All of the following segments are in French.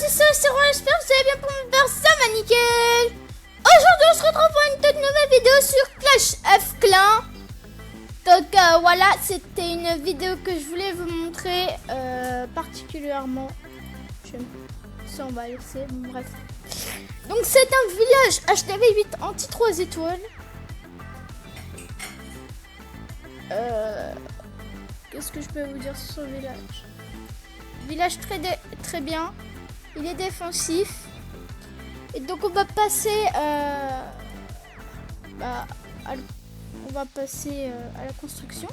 c'est Roi, j'espère que vous allez bien pour me faire ça, va nickel. Aujourd'hui, on se retrouve pour une toute nouvelle vidéo sur Clash of Clans. Donc voilà, c'était une vidéo que je voulais vous montrer particulièrement. Ça, on va laisser, bon, bref. Donc c'est un village HTV8 anti 3 étoiles. Qu'est-ce que je peux vous dire sur ce village? Village très bien. Il est défensif. Et donc on va passer on va passer à la construction.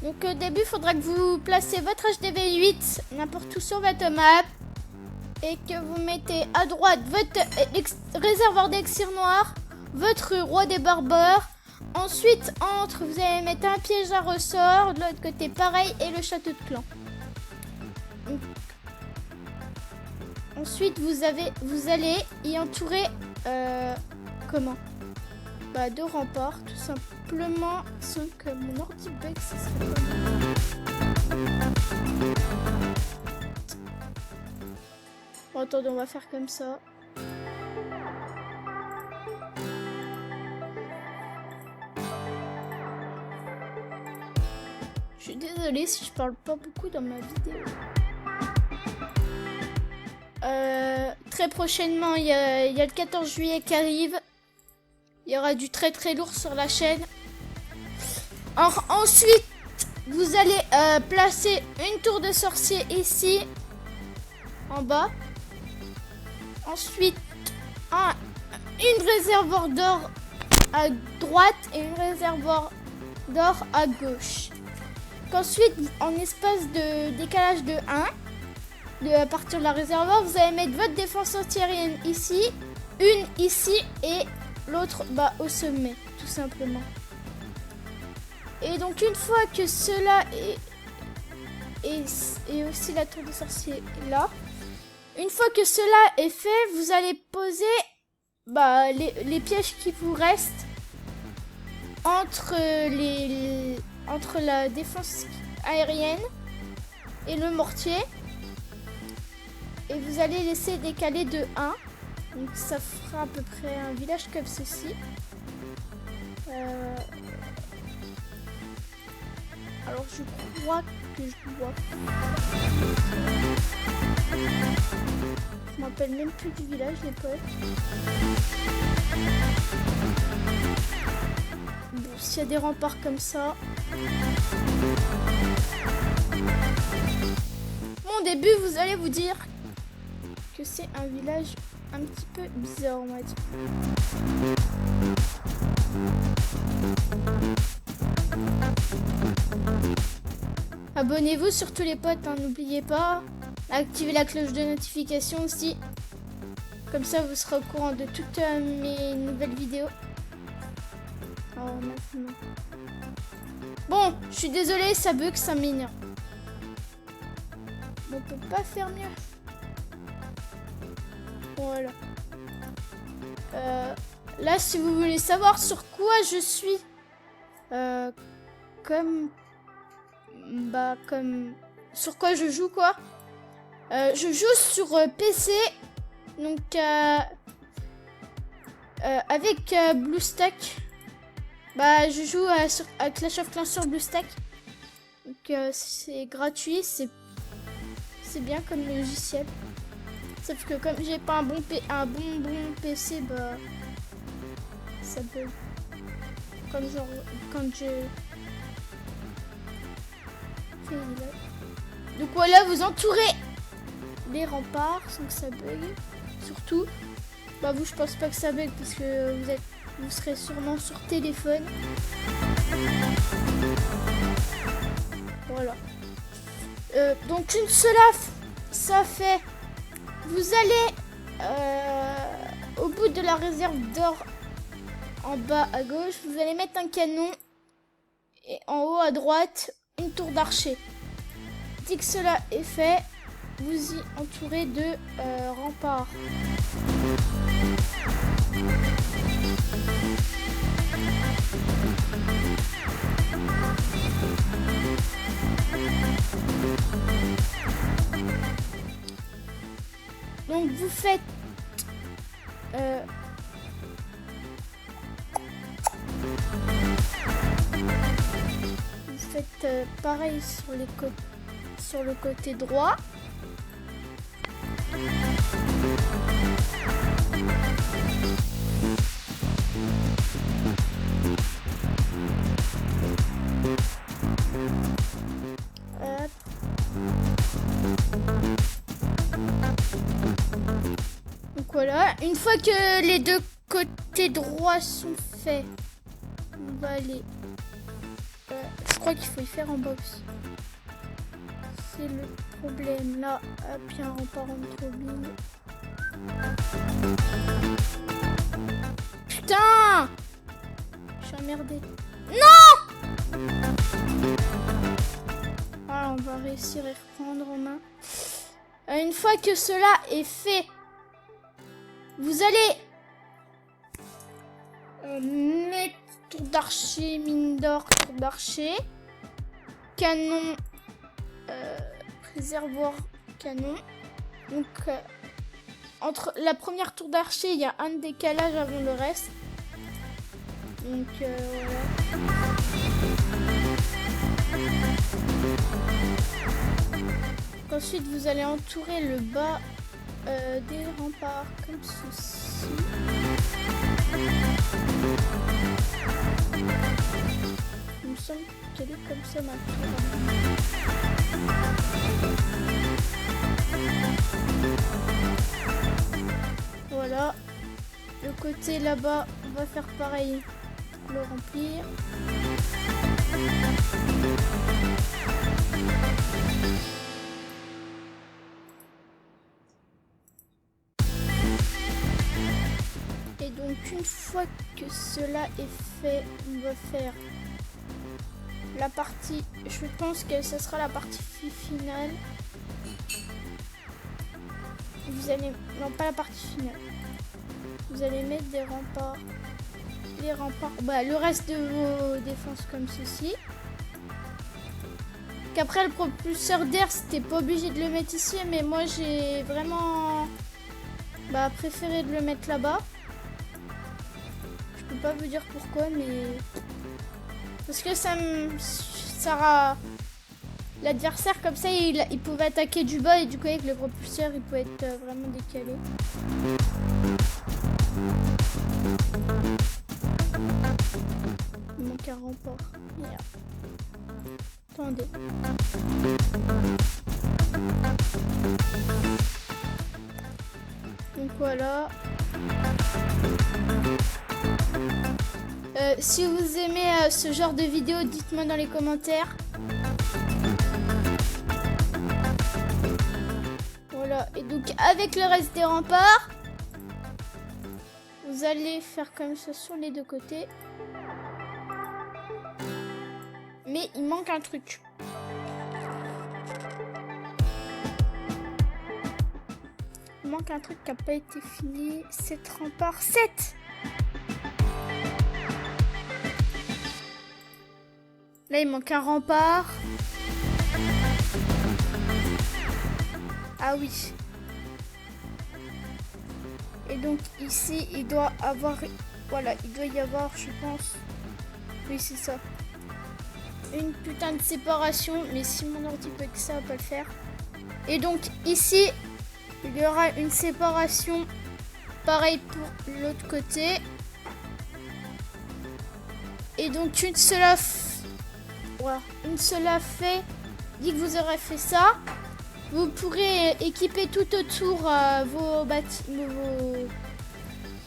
Donc au début, il faudra que vous placez votre HDV8 n'importe où sur votre map. Et que vous mettez à droite votre réservoir d'élixir noir, votre roi des barbares. Ensuite, vous allez mettre un piège à ressort. De l'autre côté, pareil, et le château de clan. Donc, ensuite, vous allez y entourer deux remparts, tout simplement. Sans que mon ordi bug, ça serait pas mal. Bon, attendez, on va faire comme ça. Je suis désolée si je parle pas beaucoup dans ma vidéo. Très prochainement, il y a le 14 juillet qui arrive. Il y aura du très lourd sur la chaîne. Alors, ensuite, vous allez placer une tour de sorcier ici, en bas. Ensuite, une réservoir d'or à droite et une réservoir d'or à gauche. Ensuite, en espace de décalage de 1, à partir de la réservoir, vous allez mettre votre défense antiaérienne ici, une ici et l'autre au sommet, tout simplement. Et donc une fois que cela et aussi la tour de sorcier là, une fois que cela est fait, vous allez poser les pièges qui vous restent entre la défense aérienne et le mortier. Et vous allez laisser décaler de 1. Donc ça fera à peu près un village comme ceci. Alors je crois que je dois... Je me rappelle même plus du village, les potes. Bon, s'il y a des remparts comme ça... Bon, au début, vous allez vous dire que c'est un village un petit peu bizarre, on va dire. Abonnez-vous surtout les potes, hein, n'oubliez pas. Activez la cloche de notification aussi. Comme ça, vous serez au courant de toutes mes nouvelles vidéos. Oh, maintenant. Bon, je suis désolée, ça bug, ça m'énerve. On peut pas faire mieux. Voilà. Là, si vous voulez savoir sur quoi je suis, sur quoi je joue, quoi. Je joue sur PC, donc avec BlueStack. Je joue à Clash of Clans sur BlueStack. Donc c'est gratuit, c'est bien comme logiciel. Sauf que comme j'ai pas un bon PC, ça peut. Quand je fais une live. Donc voilà, vous entourez les remparts sans que ça bug. Surtout, vous, je pense pas que ça bug parce que vous serez sûrement sur téléphone. Voilà. Donc une seule ça fait. Vous allez au bout de la réserve d'or en bas à gauche, vous allez mettre un canon et en haut à droite une tour d'archer. Dès que cela est fait, vous y entourez de remparts. Donc vous faites pareil sur le côté droit. Donc voilà, une fois que les deux côtés droits sont faits, on va aller... je crois qu'il faut y faire en box. C'est le problème là. Hop, il y a un rempart en turbine. Putain! Je suis emmerdée. Non! Voilà, on va réussir à reprendre en main. Une fois que cela est fait, vous allez mettre tour d'archer, mine d'or, tour d'archer, canon, réservoir, canon. Donc entre la première tour d'archer, il y a un décalage avant le reste. Donc voilà. Ensuite, vous allez entourer le bas des remparts comme ceci. Il me semble qu'elle est comme ça maintenant. Voilà. Le côté là-bas, on va faire pareil pour le remplir. Et donc une fois que cela est fait, on va faire la partie, je pense que ce sera la partie finale. Vous allez, non pas la partie finale, vous allez mettre des remparts, les remparts, le reste de vos défenses comme ceci. Qu'après le propulseur d'air, c'était pas obligé de le mettre ici, mais moi j'ai vraiment préféré de le mettre là-bas. Je peux pas vous dire pourquoi, mais parce que ça l'adversaire comme ça, il pouvait attaquer du bas et du coup avec le propulseur, il peut être vraiment décalé. Il manque un rempart. Merde. Attendez. Donc voilà. Si vous aimez ce genre de vidéo, dites-moi dans les commentaires. Voilà, et donc avec le reste des remparts, vous allez faire comme ça sur les deux côtés. Mais il manque un truc. Il manque un truc qui n'a pas été fini. 7 remparts. 7! Là, il manque un rempart. Ah oui. Et donc ici, il doit avoir... Voilà, il doit y avoir, je pense... Oui, c'est ça. Une putain de séparation. Mais si mon ordi peut que ça, va pas le faire. Et donc ici, il y aura une séparation. Pareil pour l'autre côté. Et donc une seule... Voilà, une seule fait, dès que vous aurez fait ça, vous pourrez équiper tout autour vos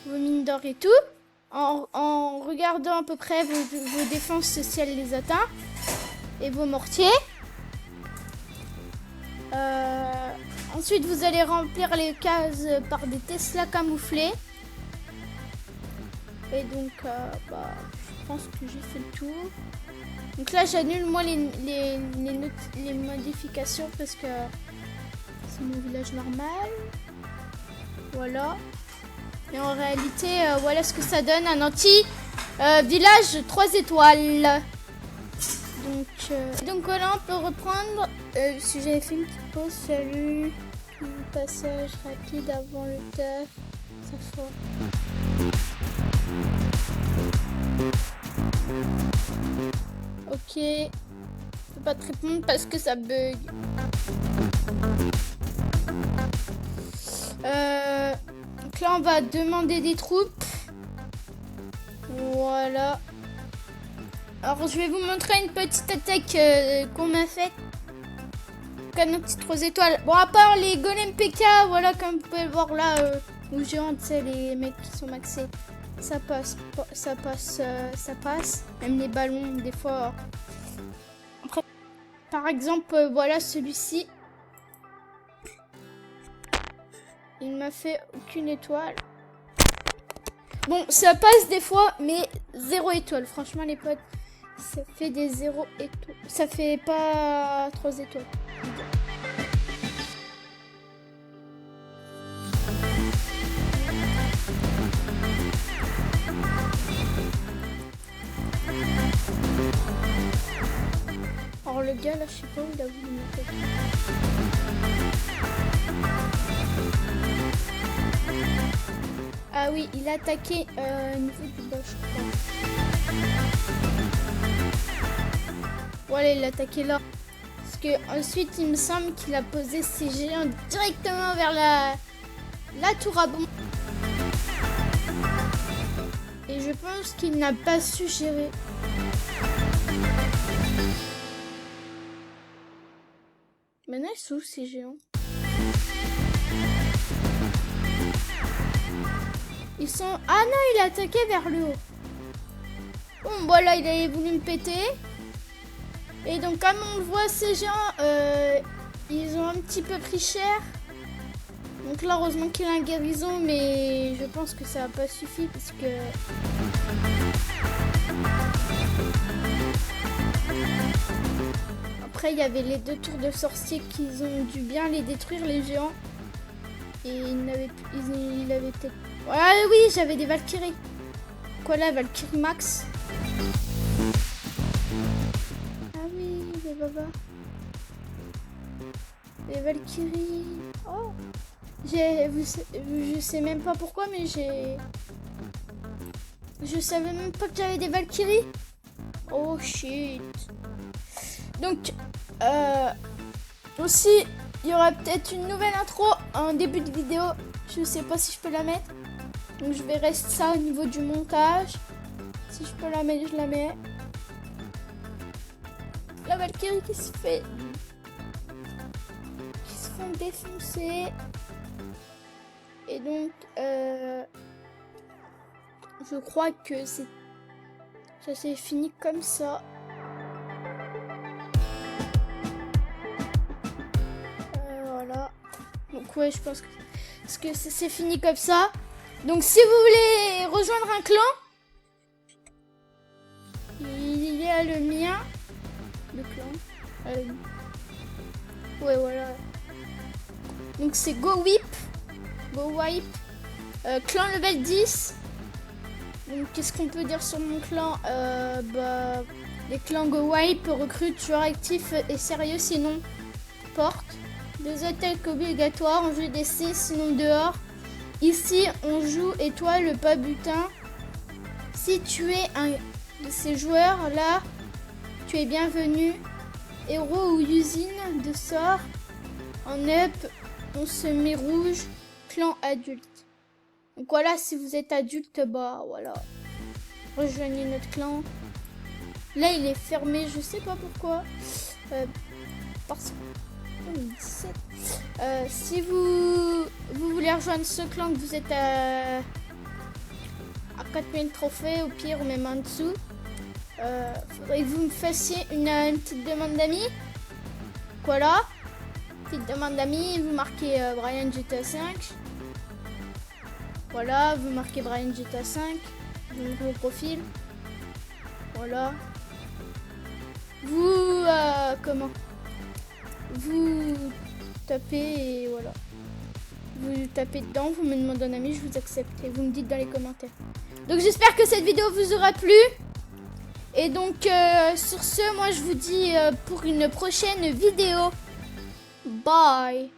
mines d'or et tout, en regardant à peu près vos défenses si elle les atteint, et vos mortiers. Ensuite, vous allez remplir les cases par des Tesla camouflés. Et donc, je pense que j'ai fait le tour. Donc là, j'annule moi les modifications parce que c'est mon village normal. Voilà. Et en réalité, voilà ce que ça donne, un anti-village 3 étoiles. Donc voilà, on peut reprendre. Si j'avais fait une petite pause, salut. Un passage rapide avant le taf. Ça fort. Ok. Je peux pas te répondre parce que ça bug. Donc là, on va demander des troupes. Voilà. Alors, je vais vous montrer une petite attaque qu'on m'a faite. Canon petite 3 étoiles. Bon, à part les golems PK, voilà, comme vous pouvez le voir là, aux géants, tu sais, les mecs qui sont maxés. Ça passe, ça passe, ça passe. Même les ballons, des fois. Après, par exemple, voilà celui-ci. Il m'a fait aucune étoile. Bon, ça passe des fois, mais 0 étoile. Franchement, les potes, ça fait des 0 étoiles. Ça fait pas 3 étoiles. Alors le gars là, je sais pas où il a voulu monter. Ah oui, il a attaqué au niveau du bas, je crois. Voilà, il a attaqué là. Parce que ensuite, il me semble qu'il a posé ses géants directement vers la tour à bombe. Et je pense qu'il n'a pas su gérer. Maintenant, ils sont où ces géants? Ils sont... Ah non, il a attaqué vers le haut. Bon, voilà, il avait voulu me péter. Et donc, comme on le voit, ces géants, ils ont un petit peu pris cher. Donc là, heureusement qu'il a un guérison, mais je pense que ça n'a pas suffi parce que... Après, il y avait les 2 tours de sorcier qui ont dû bien les détruire, les géants. Et il avait peut-être... Ouais, oui, j'avais des Valkyries. Quoi là, Valkyrie Max? Ah oui, les babas. Les Valkyries. Oh. Je sais même pas pourquoi, mais je savais même pas que j'avais des Valkyries. Oh shit. Donc, aussi, il y aura peut-être une nouvelle intro en début de vidéo. Je sais pas si je peux la mettre. Donc, je vais rester ça au niveau du montage. Si je peux la mettre, je la mets. La Valkyrie qui se fait défoncer. Et donc, je crois que ça s'est fini comme ça. Voilà. Donc ouais, je pense que c'est fini comme ça. Donc si vous voulez rejoindre un clan, il y a le mien. Le clan. Ouais, voilà. Donc c'est Go Whip. Clan level 10. Donc qu'est-ce qu'on peut dire sur mon clan? Les clans Go Wipe recrutent joueurs actifs et sérieux, sinon porte. 2 hôtels obligatoires, on joue des 6, sinon dehors. Ici, on joue étoile, pas butin. Si tu es un de ces joueurs-là, tu es bienvenu. Héros ou usine de sort. En up, on se met rouge. Clan adulte. Donc voilà, si vous êtes adulte, bah voilà. Rejoignez notre clan. Là, il est fermé, je sais pas pourquoi. Parce que... si vous voulez rejoindre ce clan, que vous êtes à 4000 trophées, au pire, ou même en dessous, faudrait que vous me fassiez une petite demande d'amis. Voilà. Petite demande d'amis, vous marquez Brian GTA 5. Voilà, vous marquez Brian GTA 5. Vous montrez vos profils. Voilà. Vous, vous tapez et voilà. Vous tapez dedans, vous me demandez un ami, je vous accepte et vous me dites dans les commentaires. Donc j'espère que cette vidéo vous aura plu. Et donc sur ce, moi je vous dis pour une prochaine vidéo. Bye.